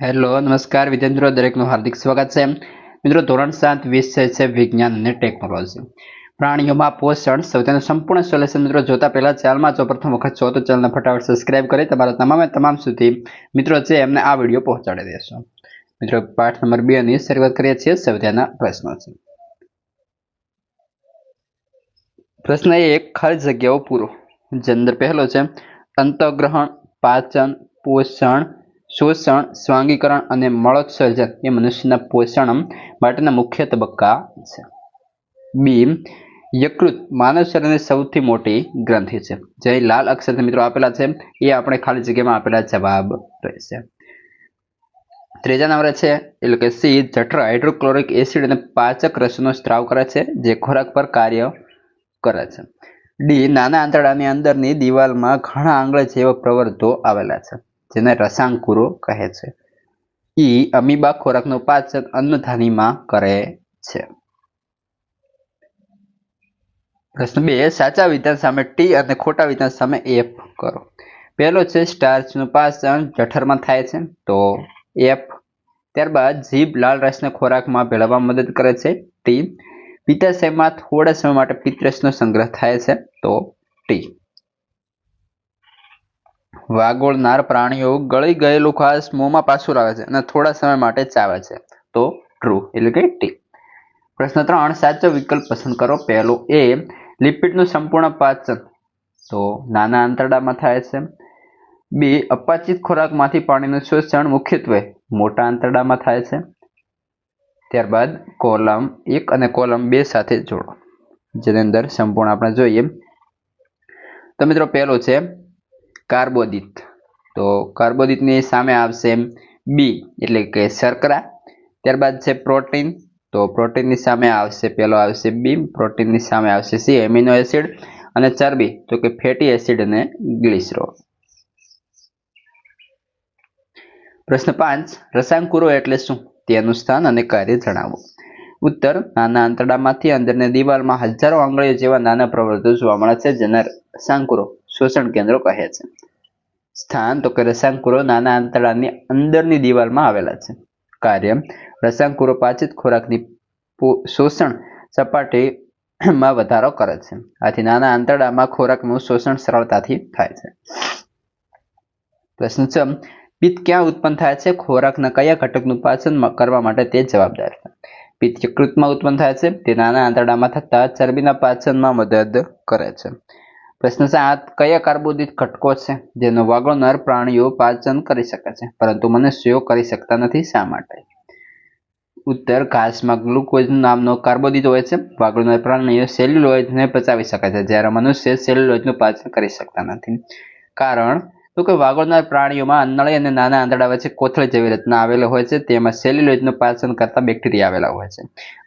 Hello નમસ્કાર વિદ્યાર્થીઓ દરેકનું હાર્દિક સ્વાગત છે મિત્રો ધોરણ 7 વિષય છે વિજ્ઞાન અને ટેકનોલોજી પ્રાણીઓમાં પોષણ સૌથી સંપૂર્ણ સોલ્યુશન મિત્રો જોતા પહેલા ચેનલમાં જો પ્રથમ વખત છો તો ચેનલને ફટાફટ સબસ્ક્રાઇબ કરી તમારા તમામ સુધી મિત્રો છે એમને આ વિડીયો પહોંચાડી દેશો મિત્રો પાઠ નંબર 2 ની શરૂઆત કરીએ છીએ સૌથી પ્રશ્નો છે પ્રશ્ન 1 ખાલી જગ્યાઓ પૂરો જે અંદર પહેલો છે અંતઃગ્રહણ પાચન પોષણ શોષણ સ્વાંગીકરણ અને મળોત્સર્જન એ મનુષ્યના પોષણ માટેના મુખ્ય તબક્કા છે બી યકૃત માનવ શરીરની સૌથી મોટી ગ્રંથિ છે જે લાલ અક્ષરથી મિત્રો આપેલા છે એ આપણે ખાલી જગ્યામાં આપેલા જવાબ રહેશે ત્રીજા નંબરે છે એટલે કે સી જઠર હાઇડ્રોક્લોરિક એસિડ અને પાચક રસનો સ્ત્રાવ કરે છે જે ખોરાક પર કાર્ય કરે છે ડી નાના આંતરડાની અંદરની દિવાલમાં ઘણા આંગળા જેવા પ્રવર્તો આવેલા છે જેને રસાંકુરો કહે છે ઈ અમીબા ખોરાકનું પાચન અન્નધાનીમાં કરે છે પ્રશ્ન 2 સાચા વિધાન સામે ટી અને ખોટા વિધાન સામે એફ કરો પહેલો છે સ્ટાર્ચનું પાચન જઠરમાં થાય છે તો એફ ત્યારબાદ જીભ લાલ રસને ખોરાકમાં ભેળવવામાં મદદ કરે છે ટી પિત્તાશયમાં થોડા સમય માટે પિત્તરસનો સંગ્રહ થાય છે તો ટી વાગોળનાર પ્રાણીઓ ગળી ગયેલું ઘાસ મોંમાં પાછું લાવે છે અને થોડા સમય માટે ચાવે છે તો ટ્રુ એટલે કે ટી પ્રશ્ન 3 સાચો વિકલ્પ પસંદ કરો પહેલો એ લિપિડનું સંપૂર્ણ પાચન તો નાના આંતરડામાં થાય છે બી અપાચિત ખોરાકમાંથી પાણીનું શોષણ મુખ્યત્વે મોટા આંતરડામાં થાય છે ત્યારબાદ કોલમ 1 અને કોલમ 2 સાથે જોડો જેની અંદર સંપૂર્ણ આપણે જોઈએ તો મિત્રો પહેલો છે કાર્બોદિત તો કાર્બોદિતની સામે આવશે બી એટલે કે શર્કરા ત્યારબાદ છે પ્રોટીન તો પ્રોટીનની સામે આવશે પહેલો આવશે બી પ્રોટીનની સામે આવશે સી એમિનો એસિડ અને ચરબી તો કે ફેટી એસિડ અને ગ્લિસરોલ પ્રશ્ન 5 રસાંકુરો એટલે શું તેનું સ્થાન અને કાર્ય જણાવો ઉત્તર નાના આંતરડામાંથી અંદરની દિવાલમાં હજારો આંગળીઓ જેવા નાના પ્રવર્તો જોવા મળે છે જેને રસાંકુરો શોષણ કેન્દ્રો કહે છે સ્થાન તો કે રસાંકુરો નાના આંતરડાની અંદરની દિવાલમાં આવેલા છે કાર્ય રસાંકુરો પાચિત ખોરાકની શોષણ સપાટીમાં વધારો કરે છે આથી નાના આંતરડામાં ખોરાકનું શોષણ સરળતાથી થાય છે પ્રશ્ન 6 પિત્ત ક્યાં ઉત્પન્ન થાય છે ખોરાકના કયા ઘટકનું પાચન કરવા માટે તે જવાબદાર છે પિત્ત યકૃતમાં ઉત્પન્ન થાય છે તે નાના આંતરડામાં થતા ચરબીના પાચનમાં મદદ કરે છે પ્રશ્ન 7 કયા કાર્બોદિત ઘટકો છે જેનો વાગોળનાર પ્રાણીઓ પાચન કરી શકે છે પરંતુ મનુષ્યો કરી શકતા નથી શા માટે ઉત્તર ઘાસમાં ગ્લુકોઝ નામનો કાર્બોદિત હોય છે વાગોળનાર પ્રાણીઓ સેલ્યુલોઇડને પચાવી શકે છે જ્યારે મનુષ્ય સેલ્યુલોઇડનું પાચન કરી શકતા નથી કારણ તો કે વાગોળનાર પ્રાણીઓમાં અન્નળી અને નાના આંતરડા વચ્ચે કોથળી જેવી રચના આવેલી હોય છે તેમાં સેલ્યુલોઇડનું પાચન કરતા બેક્ટેરિયા આવેલા હોય છે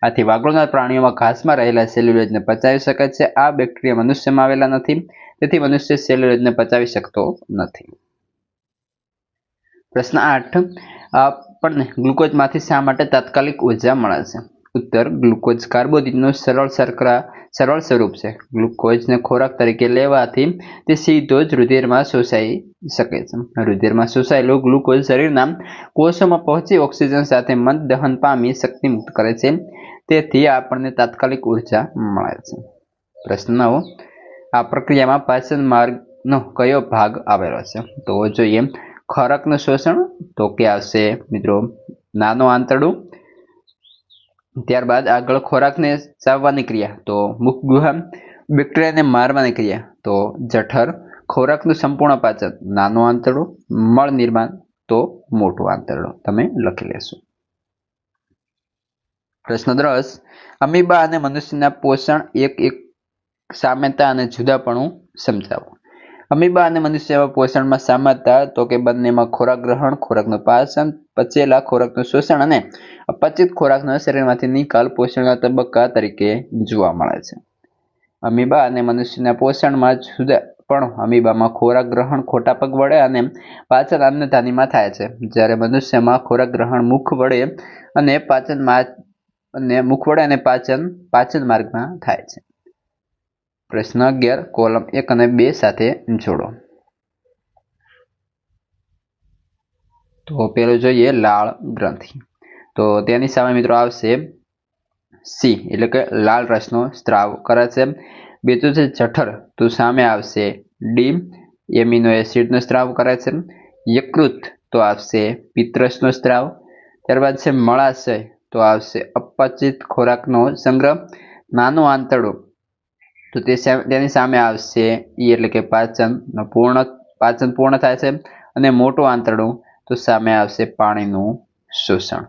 આથી વાગોળનાર પ્રાણીઓમાં ઘાસમાં રહેલા સેલ્યુલોઇડને પચાવી શકે છે આ બેક્ટેરિયા મનુષ્યમાં આવેલા નથી તેથી મનુષ્ય સેલ્યુલોઇડને પચાવી શકતો નથી પ્રશ્ન 8 આપણને ગ્લુકોઝમાંથી શા માટે તાત્કાલિક ઉર્જા મળે છે ઉત્તર ગ્લુકોઝ કાર્બોદિતનું સરળ સ્વરૂપ છે ગ્લુકોઝને ખોરાક તરીકે લેવાથી તે સીધો જ રુધિરમાં શોષાઈ શકે છે રુધિરમાં શોષાયેલું ગ્લુકોઝ શરીરના કોષોમાં પહોંચી ઓક્સિજન સાથે મંદ દહન પામી શક્તિ મુક્ત કરે છે તેથી આપણને તાત્કાલિક ઉર્જા મળે છે પ્રશ્ન 9 આ પ્રક્રિયામાં પાચન માર્ગનો કયો ભાગ આવેલો છે તો જોઈએ ખોરાકનું શોષણ તો કે આવશે મિત્રો નાનો આંતરડું ત્યારબાદ આગળ ખોરાકને ચાવવાની ક્રિયા તો મુખગુહા બેક્ટેરિયાને મારવાની ક્રિયા તો જઠર ખોરાકનું સંપૂર્ણ પાચન નાનો આંતરડું મળ નિર્માણ તો મોટું આંતરડું તમે લખી લેશો પ્રશ્ન 10 અમીબા અને મનુષ્યના પોષણ એક સામ્યતા અને જુદાપણું સમજાવો અમીબા અને મનુષ્યમાં પોષણમાં સામ્યતા તો કે બંનેમાં ખોરાક ગ્રહણ ખોરાકનું પાચન પચેલા ખોરાકનું શોષણ અને અપચિત ખોરાકનો શરીરમાંથી નિકાલ પોષણના તબક્કા તરીકે જોવા મળે છે અમીબા અને મનુષ્યના પોષણમાં જુદાપણું અમીબામાં ખોરાક ગ્રહણ ખોટા પગ વડે અને પાચન અન્નધાનીમાં થાય છે જ્યારે મનુષ્યમાં ખોરાક ગ્રહણ મુખ વડે અને પાચન માર્ગમાં થાય છે પ્રશ્ન 11 કોલમ 1 અને 2 સાથે જોડો તો પેલું જોઈએ લાળ ગ્રંથિ. તો તેની સામે મિત્રો આવશે સી એટલે કે લાલ રસનો સ્ત્રાવ કરે છે. બીજું છે જઠર, તો સામે આવશે ડી એમિનો એસિડનો સ્ત્રાવ કરે છે. યકૃત તો આવશે પિત્તરસનો સ્ત્રાવ. ત્યારબાદ છે મળાશય, તો આવશે અપચિત ખોરાકનો સંગ્રહ. નાનું આંતરડું, તો તેની સામે આવશે ઈ એટલે કે પાચન પૂર્ણ થાય છે. અને મોટું આંતરડું, તો સામે આવશે પાણીનું શોષણ.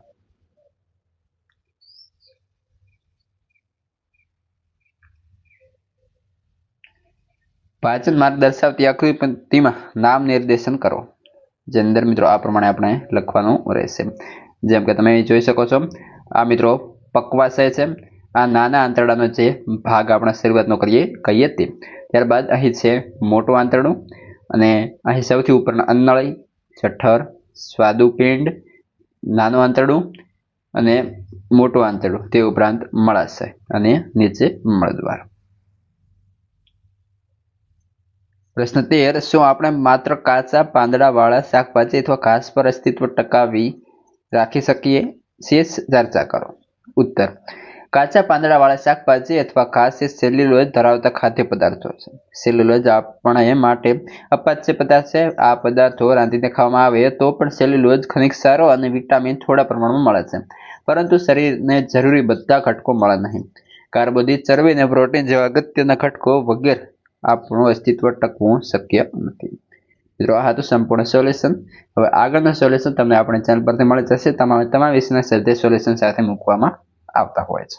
પાચન માર્ગ દર્શાવતી આકૃતિમાં નામ નિર્દેશન કરો. જે અંદર મિત્રો આ પ્રમાણે આપણે લખવાનું રહેશે. જેમ કે તમે જોઈ શકો છો, આ મિત્રો પક્વાશય છે. આ નાના આંતરડાનો જે ભાગ આપણે શરૂઆતનો કહીએ તે. ત્યારબાદ અહીં છે મોટું આંતરડું, અને અહીં સૌથી ઉપરના અન્નળી, જઠર, સ્વાદુપિંડ, નાનું આંતરડું અને મોટું આંતરડું, તે ઉપરાંત મળાશય અને નીચે મળદ્વાર. પ્રશ્ન 13, શું આપણે માત્ર કાચા પાંદડાવાળા શાકભાજી અથવા ઘાસ પર અસ્તિત્વ ટકાવી રાખી શકીએ છીએ? ચર્ચા કરો. ઉત્તર, કાચા પાંદડાવાળા શાકભાજી અથવા ઘાસ એ સેલ્યુલોઝ ધરાવતા ખાદ્ય પદાર્થો છે. સેલ્યુલોઝ આપણે માટે અપાચ્ય પદાર્થ છે. આ પદાર્થો રાંધીને ખાવામાં આવે તો પણ સેલ્યુલોઝ ખનિજ ક્ષારો અને વિટામિન થોડા પ્રમાણમાં મળે છે, પરંતુ શરીરને જરૂરી બધા ઘટકો મળે નહીં. કાર્બોદિત, ચરબી અને પ્રોટીન જેવા અગત્યના ઘટકો વગર આપણું અસ્તિત્વ ટકવું શક્ય નથી. મિત્રો આ હતું સંપૂર્ણ સોલ્યુશન. હવે આગળનું સોલ્યુશન તમને આપણી ચેનલ પરથી મળી જશે. તમામ વિષયના સર્જે સોલ્યુશન સાથે મૂકવામાં આવતા હોય છે.